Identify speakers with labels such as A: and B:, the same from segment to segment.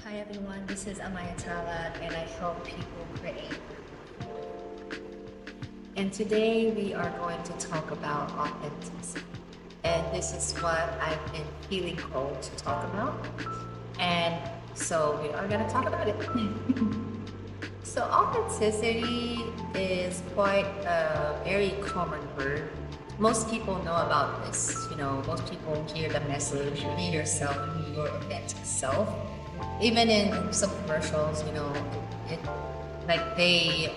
A: Hi everyone, this is Amayatala and I help people create. And today we are going to talk about authenticity. And this is what I've been feeling called to talk about. And so we are going to talk about it. So authenticity is quite a very common word. Most people know about this. Most people hear the message, be yourself, be your authentic self. Even in some commercials, it like they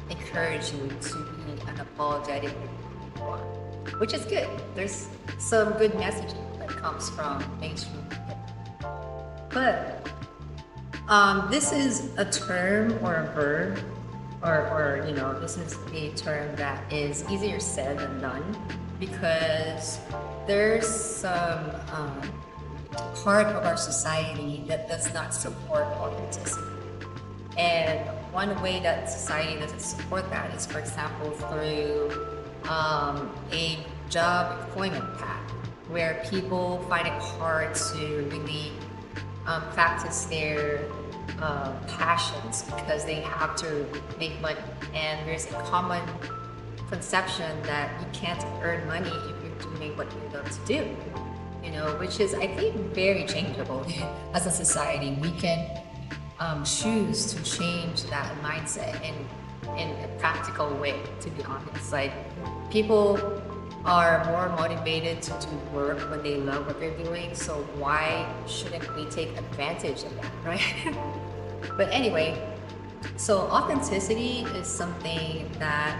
A: encourage you to be unapologetic with who you are, which is good. There's some good messaging that comes from mainstream media. But this is a term or a verb, or this is a term that is easier said than done because there's some part of our society that does not support authenticity. And one way that society doesn't support that is, for example, through a job employment path, where people find it hard to really practice their passions because they have to make money. And there's a common conception that you can't earn money if you're doing what you love to do, which is, I think, very changeable as a society. We can choose to change that mindset in a practical way, to be honest. Like, people are more motivated to do work when they love what they're doing, so why shouldn't we take advantage of that, right? But anyway, so authenticity is something that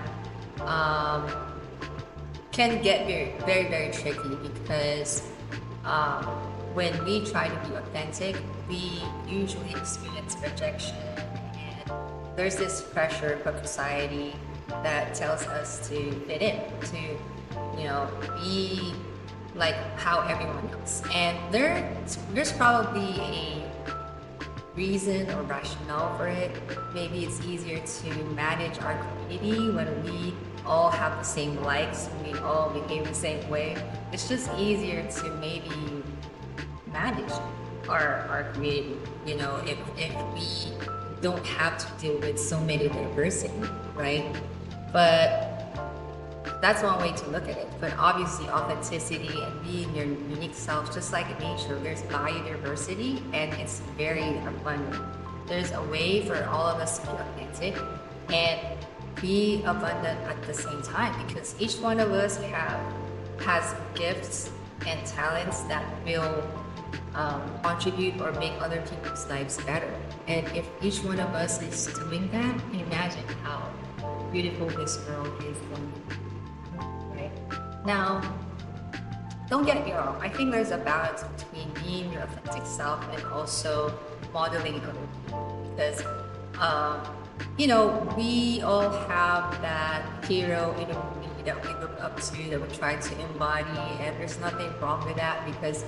A: can get very, very, very tricky because when we try to be authentic, we usually experience rejection, and there's this pressure from society that tells us to fit in, to be like how everyone else. And there's probably a reason or rationale for it. Maybe it's easier to manage our community when we all have the same likes, we all behave the same way. It's just easier to maybe manage our community, if we don't have to deal with so many diversity, right? But that's one way to look at it. But obviously, authenticity and being your unique self, just like in nature, there's biodiversity and it's very abundant. There's a way for all of us to be authentic and be abundant at the same time, because each one of us has gifts and talents that will contribute or make other people's lives better. And if each one of us is doing that, imagine how beautiful this world is going to be. Right? Now, don't get me wrong. I think there's a balance between being your authentic self and also modeling other people. Because, we all have that hero in a movie that we look up to, that we try to embody, and there's nothing wrong with that because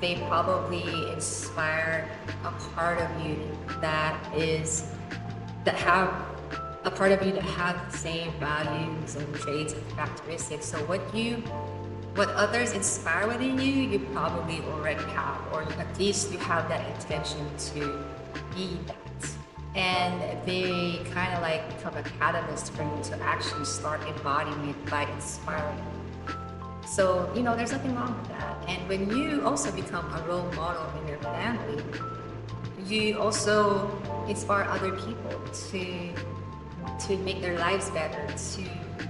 A: they probably inspire a part of you that have a part of you that has the same values and traits and characteristics. So what others inspire within you, you probably already have, or at least you have that intention to be that. And they kind of like become a catalyst for you to actually start embodying it by inspiring. So, there's nothing wrong with that. And when you also become a role model in your family, you also inspire other people to make their lives better, to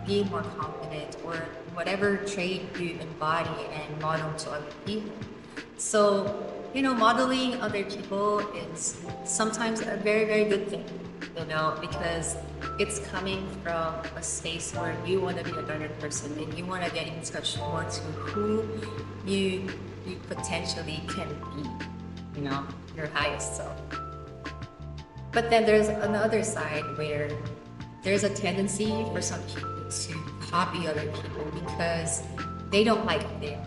A: be more confident, or whatever trait you embody and model to other people. So, modeling other people is sometimes a very, very good thing, because it's coming from a space where you want to be a better person and you want to get in touch more to who you potentially can be, your highest self. But then there's another side where there's a tendency for some people to copy other people because they don't like who they are,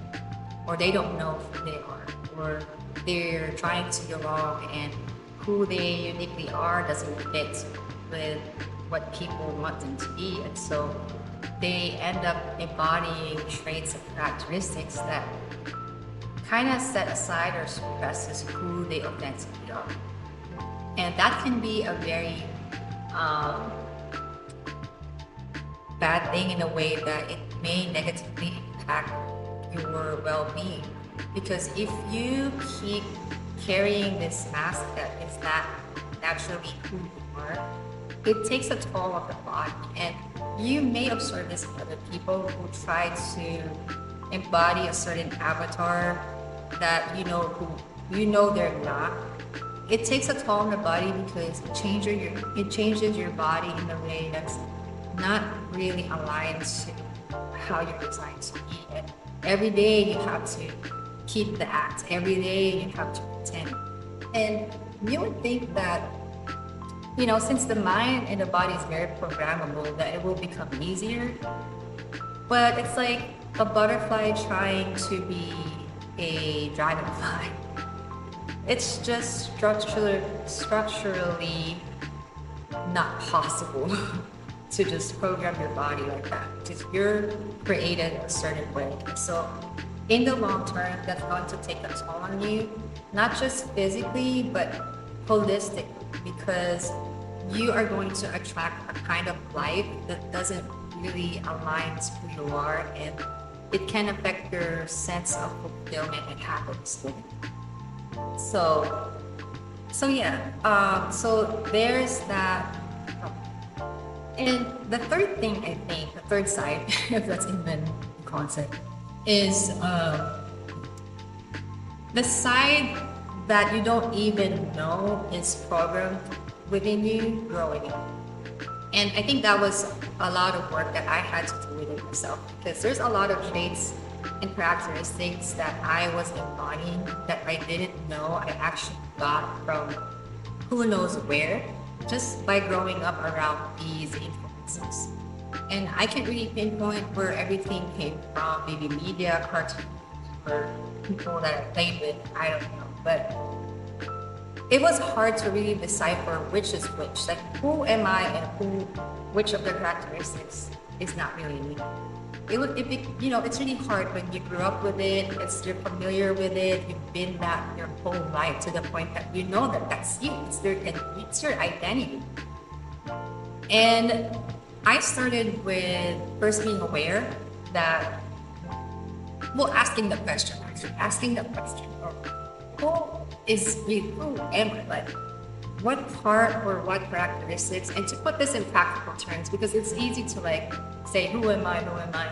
A: or they don't know who they are, or they're trying to belong, and who they uniquely are doesn't fit with what people want them to be. And so they end up embodying traits and characteristics kind of set aside or suppresses who they authentically are. And that can be a very um, bad thing in a way that it may negatively impact your well-being. Because if you keep carrying this mask that is not naturally who you are, it takes a toll on the body. And you may observe this in other people who try to embody a certain avatar that you know they're not. It takes a toll on the body because it changes your body in a way that's not really aligned to how you're designed to be. And every day you have to keep the act. Every day you have to pretend. And you would think that, since the mind and the body is very programmable, that it will become easier. But it's like a butterfly trying to be a dragonfly. It's just structurally not possible to just program your body like that because you're created a certain way. So in the long term, that's going to take a toll on you, not just physically, but holistic, because you are going to attract a kind of life that doesn't really align to who you are, and it can affect your sense of fulfillment and happiness living. So, so there's that. And the third thing, I think, the third side, if that's even a concept, is the side that you don't even know is programmed within you growing up. And I think that was a lot of work that I had to do within myself, because there's a lot of traits and characteristics that I was embodying that I didn't know I actually got from who knows where, just by growing up around these influences. And I can't really pinpoint where everything came from, maybe media, cartoons, or people that I played with, I don't know. But it was hard to really decipher which is which. Like, who am I and which of the characteristics is not really me. It's really hard when you grew up with it, you're familiar with it, you've been that your whole life to the point that you know that that's you, it's your identity. And I started with first being aware that, asking the question, who am I? Like, what part or what characteristics? And to put this in practical terms, because it's easy to say, who am I?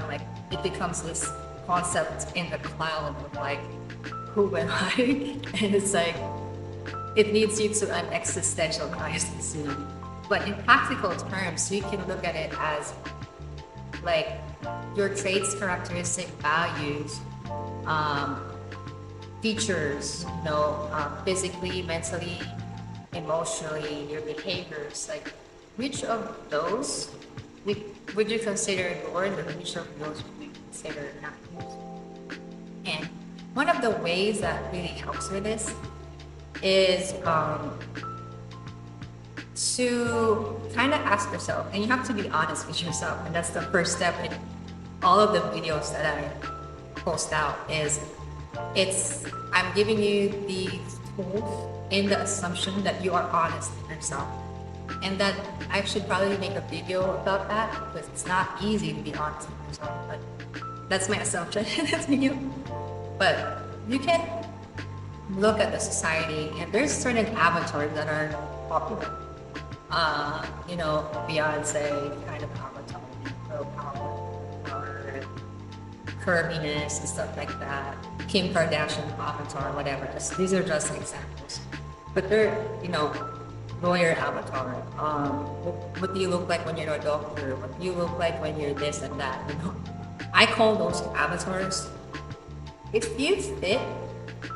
A: Like, it becomes this concept in the cloud of who am I? And it's like, it leads you to an existential crisis, But in practical terms, you can look at it as your traits, characteristics, values, features, physically, mentally, emotionally, your behaviors. Which of those would you consider yours, and which of those would you consider not yours? And one of the ways that really helps with this is to kind of ask yourself, and you have to be honest with yourself, and that's the first step in all of the videos that I post out. I'm giving you the tools in the assumption that you are honest with yourself, and that I should probably make a video about that, because it's not easy to be honest with yourself. But that's my assumption in this video. But you can look at the society, and there's certain avatars that are popular. Beyonce kind of avatar, girl power, curviness and stuff like that. Kim Kardashian avatar, whatever. These are just examples. But they're, lawyer avatar. What do you look like when you're a doctor? What do you look like when you're this and that? I call those avatars. If you fit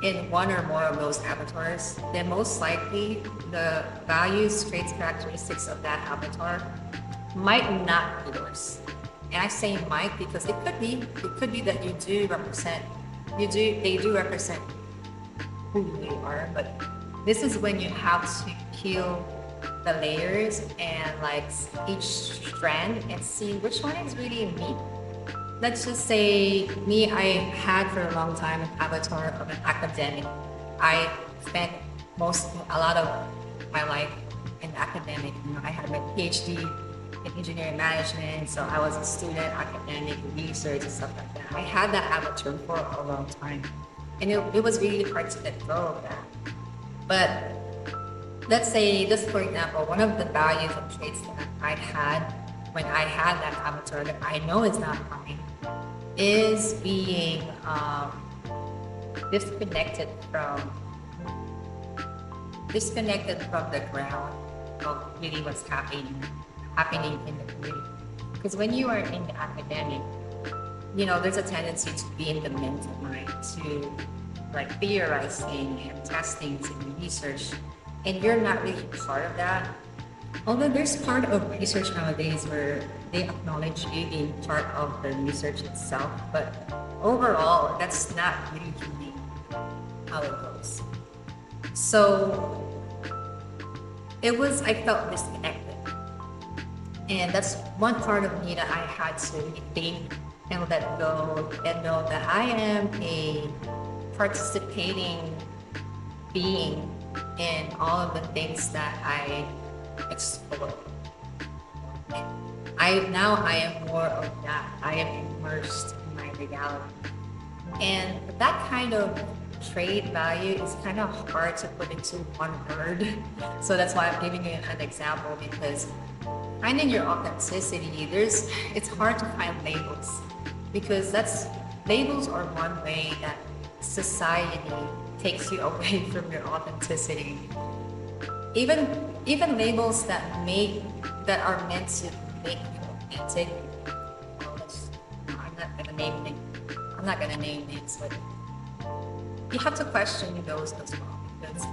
A: in one or more of those avatars, then most likely the values, traits, characteristics of that avatar might not be yours. And I say might because it could be. It could be that they do represent who you are, but this is when you have to peel the layers and each strand and see which one is really me. let's just say me, I had for a long time an avatar of an academic. I spent a lot of my life in academic. You know, I had my PhD in engineering management, so I was a student, academic, research, and stuff like that. I had that avatar for a long time, and it was really hard to let go of that. But let's say, just for example, one of the values and traits that I had when I had that avatar that I know is not mine is being disconnected from the ground of really what's happening in the community. Because when you are in the academic, you know, there's a tendency to be in the mental mind, to like theorizing and testing and research, and you're not really part of that. Although there's part of research nowadays where they acknowledge you being part of the research itself, but overall, that's not really how it goes. So I felt disconnected. And that's one part of me that I had to think and let go and know that I am a participating being in all of the things that I explore. I am more of that. I am immersed in my reality. And that kind of trait value is kind of hard to put into one word. So that's why I'm giving you an example, because finding your authenticity, it's hard to find labels, because labels are one way that society takes you away from your authenticity. Even labels that are meant to make you authentic. I'm not gonna name names, but you have to question those as well, because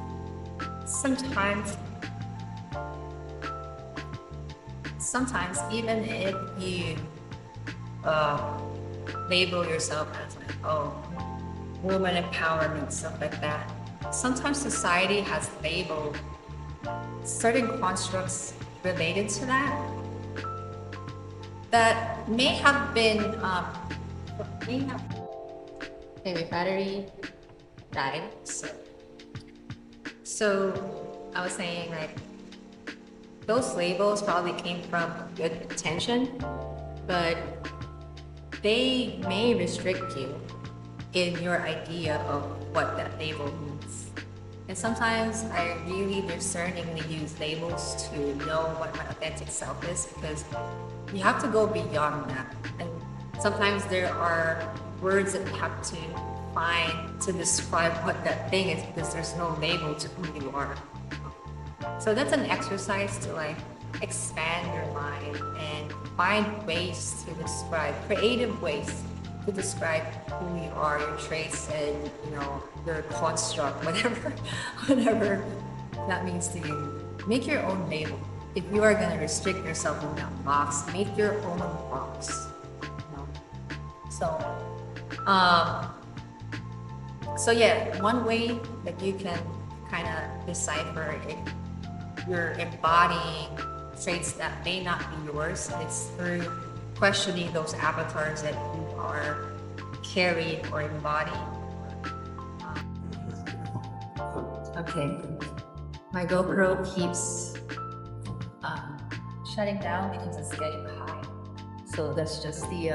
A: sometimes even if you label yourself as like, oh, woman empowerment, stuff like that, sometimes society has labeled certain constructs related to that may have been maybe battery died. So I was saying, like, those labels probably came from good intention, but they may restrict you in your idea of what that label means. And sometimes I really discerningly use labels to know what my authentic self is, because you have to go beyond that. And sometimes there are words that you have to find to describe what that thing is, because there's no label to who you are. So that's an exercise to like expand your mind and find ways to describe, creative ways to describe who you are, your traits, and your construct, whatever that means to you. Make your own label. If you are gonna restrict yourself in that box, make your own box. So yeah, one way that you can kind of decipher if you're embodying traits that may not be yours is through questioning those avatars that you are carrying or embodying. Okay, my GoPro keeps shutting down because it's getting high. So that's just the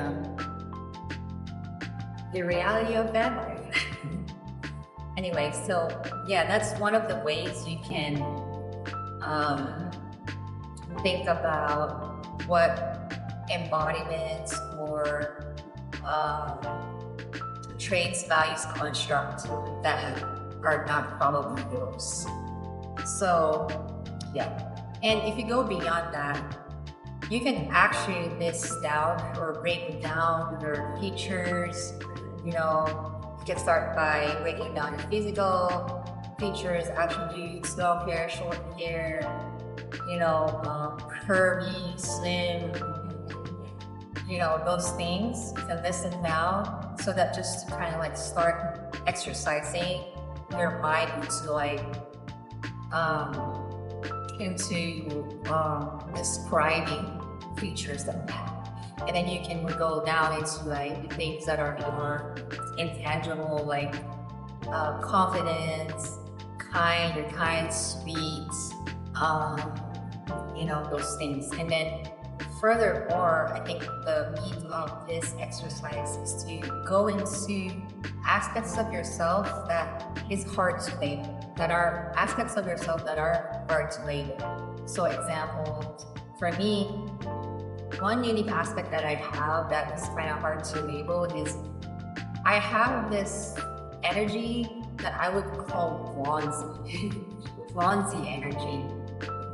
A: reality of van life. Anyway, so yeah, that's one of the ways you can think about what embodiments or traits, values, constructs that are not probably yours. So yeah, and if you go beyond that, you can actually list down or break down your features. You can start by breaking down your physical features, attributes, long hair, short hair, curvy, slim, those things. You can list them down, so that just to kind of like start exercising your mind into describing features that you have. And then you can go down into like things that are more intangible, like confidence, kind, or kind, sweet, um, those things. And then furthermore, I think the meat of this exercise is to go into aspects of yourself that is hard to label, that are aspects of yourself that are hard to label. So example, for me, one unique aspect that I have that is kind of hard to label is I have this energy that I would call bronzy, bronzy energy,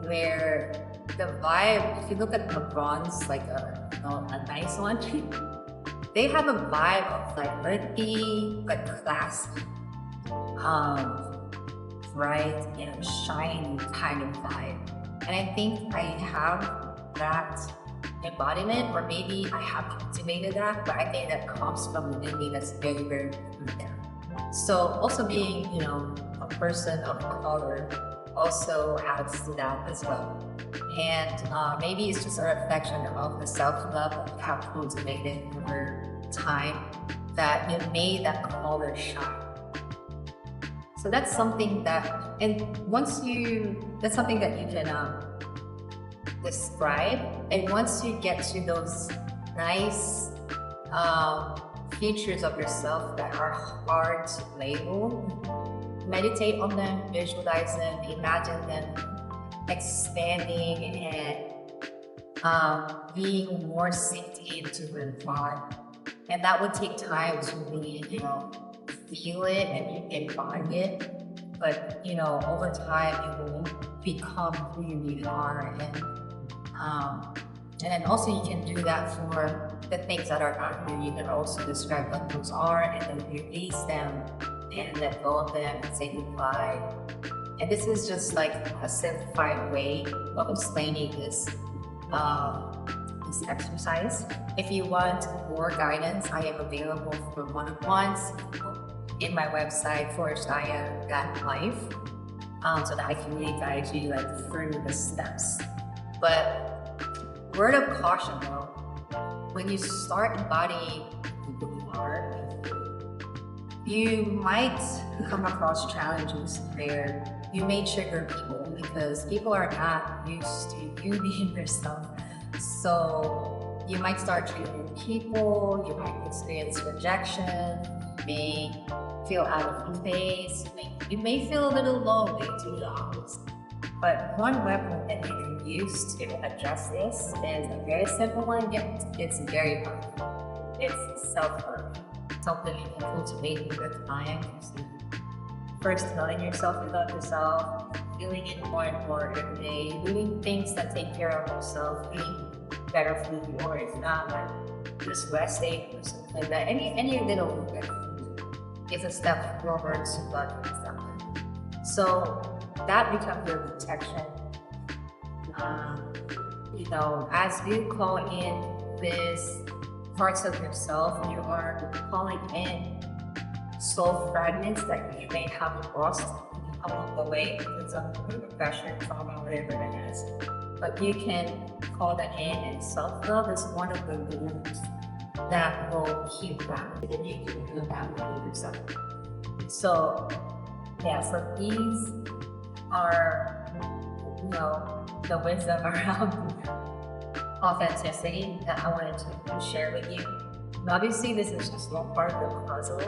A: where the vibe, if you look at the bronze, like a nice one, they have a vibe of like earthy, but classy, bright and shiny kind of vibe. And I think I have that embodiment, or maybe I have cultivated that, but I think that comes from within me that's very, very there. So also being, a person of color also adds to that as well. And maybe it's just a reflection of the self-love that you have cultivated over time that you made that color shine. So that's something that, and that's something that you can describe. And once you get to those nice features of yourself that are hard to label, meditate on them, visualize them, imagine them expanding and being more synced into the body. And that would take time to really, feel it and embody it. But, over time, it will become who you really are. And then also you can do that for the things that are not you. You can also describe what those are and then release them and let go of them and say goodbye. And this is just like a simplified way of explaining this exercise. If you want more guidance, I am available for one-on-ones in my website, flourishdiet.life, so that I can really guide you through the steps. But word of caution though, when you start embodying who you are, you might come across challenges where you may trigger people because people are not used to you being yourself. So you might start treating people, you might experience rejection, you may feel out of place, you may feel a little lonely, to be honest. But one weapon that you can use to address this is a very simple one, yet it's very powerful. It's self-love. Something you can cultivate with time. First, knowing yourself, you love yourself, feeling it more and more every day, doing things that take care of yourself, eating better food, or if not, just resting or something like that. Any little bit is a step forward to love yourself. So that becomes your protection. As you call in these parts of yourself, you are calling in soul fragments that you may have lost along the way because of depression, trauma, whatever it is. But you can call that in, and self-love is one of the roots that will keep that, and you can do that with yourself. So, these are, the wisdom around authenticity that I wanted to share with you. And obviously, this is just one part of the puzzle.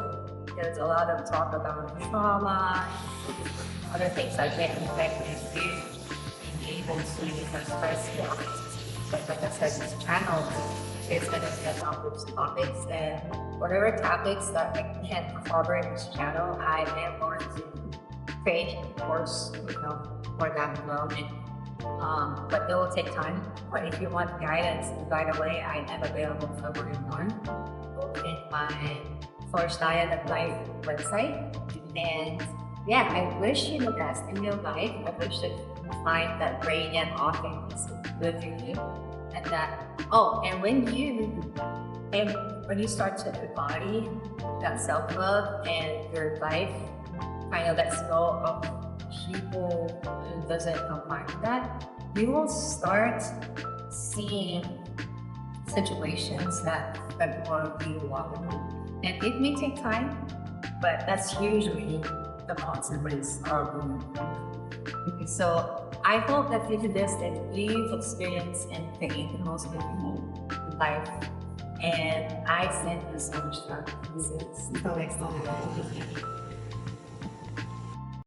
A: There's a lot of talk about trauma, other things that can affect you being able to express your authenticity. But like I said, this channel is going to get on those topics, and whatever topics that I can cover in this channel, I am going to create a course, for that moment. But it will take time. But if you want guidance right away, I am available for one-on-one in my Flourish Diet at my website. And I wish you the best in your life. I wish to find that radiant authenticity within you, and when you start to embody that self-love and your life kind of lets go of people who doesn't align with that, you will start seeing situations that will be walking. And it may take time, but that's usually the consequence of it. So I hope that through this that we've experienced and taken the most beautiful life. And I send you so much love. This is the next time.